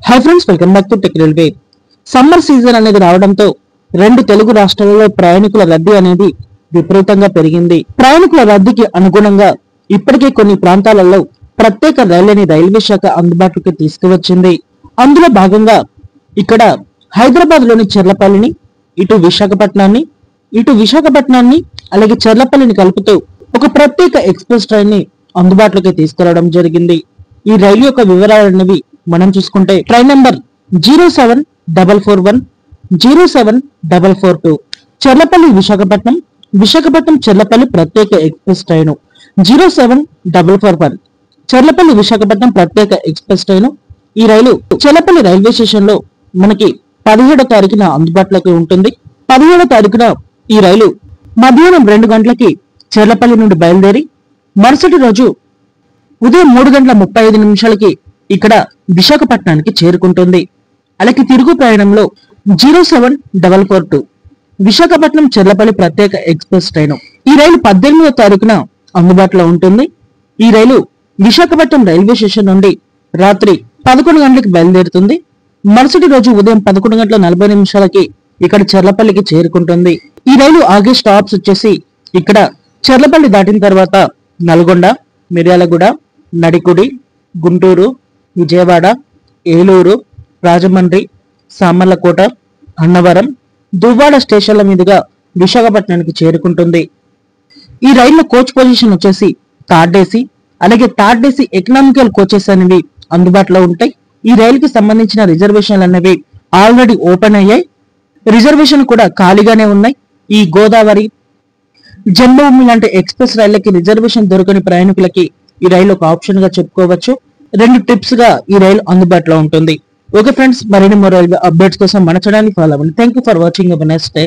Hi friends, welcome back to tech railway. Summer season అనేది రావడంతో రెండు తెలుగు రాష్ట్రాలలో ప్రయాణికుల రద్దీ అనేది విపరీతంగా పెరిగింది. ప్రయాణికుల రద్దీకి అనుగుణంగా ఇప్పటికే కొన్ని ప్రాంతాలలో ప్రత్యేక రైళ్లని రైల్వే శాఖ అందుబాటులోకి తీసుకువచ్చింది. అందులో భాగంగా ఇక్కడ హైదరాబాద్ లోని చెర్లపల్లిని ఇటు విశాఖపట్నాన్ని అలాగే చెర్లపల్లిని కలుపుతూ ఒక ప్రత్యేక ఎక్స్ప్రెస్ ట్రైన్ ని అందుబాటులోకి తీసుకురావడం జరిగింది. ఈ రైలు యొక్క వివరాలనేవి మనం చూసుకుంటే ట్రైన్ నంబర్ 07441 07442 చెర్లపల్లి విశాఖపట్నం చెర్లపల్లి ప్రత్యేక ఎక్స్ప్రెస్ ట్రైన్ 07441 చెర్లపల్లి విశాఖపట్నం ప్రత్యేక ఎక్స్ప్రెస్ ట్రైన్. ఈ రైలు చెర్లపల్లి రైల్వే స్టేషన్ లో మనకి 17వ తారీఖున అందుబాటులోకి ఉంటుంది. 17వ తారీఖున ఈ రైలు మధ్యాహ్నం 2 గంటలకి చెర్లపల్లి నుండి బయలుదేరి మరుసటి రోజు ఉదయం 3:35 ఇక్కడ విశాఖపట్నానికి చేరుకుంటుంది. అలాగే తిరుగు ప్రయాణంలో 07442 విశాఖపట్నం చెర్లపల్లి ప్రత్యేక ఎక్స్ప్రెస్ ట్రైన్. ఈ రైలు 18వ తారీఖున అందుబాటులో ఉంటుంది. ఈ రైలు విశాఖపట్నం రైల్వే స్టేషన్ నుండి రాత్రి 11 గంటలకు బయలుదేరుతుంది. మరుసటి రోజు ఉదయం 11:40 ఇక్కడ చెర్లపల్లికి చేరుకుంటుంది. ఈ రైలు ఆగే స్టాప్స్ వచ్చేసి ఇక్కడ చెర్లపల్లి దాటిన తర్వాత నల్గొండ, మిర్యాలగూడ, నడికుడి, గుంటూరు, విజయవాడ, ఏలూరు, రాజమండ్రి, సామర్లకోట, అన్నవరం, దువ్వాడ స్టేషన్ల మీదుగా విశాఖపట్నానికి చేరుకుంటుంది. ఈ రైల్లో కోచ్ పొజిషన్ వచ్చేసి థర్డ్ ఏసీ అలాగే థర్డ్ ఏసీ ఎకనామికల్ కోచెస్ అనేవి అందుబాటులో ఉంటాయి. ఈ రైలుకి సంబంధించిన రిజర్వేషన్లు అనేవి ఆల్రెడీ ఓపెన్ అయ్యాయి. రిజర్వేషన్ కూడా ఖాళీగానే ఉన్నాయి. ఈ గోదావరి, జన్మభూమి లాంటి ఎక్స్ప్రెస్ రైళ్లకి రిజర్వేషన్ దొరకని ప్రయాణికులకి ఈ రైలు ఒక ఆప్షన్ గా చెప్పుకోవచ్చు. 2 ట్రిప్స్ గా ఈ రైలు అందుబాటులో ఉంటుంది. ఓకే ఫ్రెండ్స్, మరిన్ని రైల్వే అప్డేట్స్ కోసం మన ఛానల్ ని ఫాలో అవ్వండి. Thank you for watching. Next day.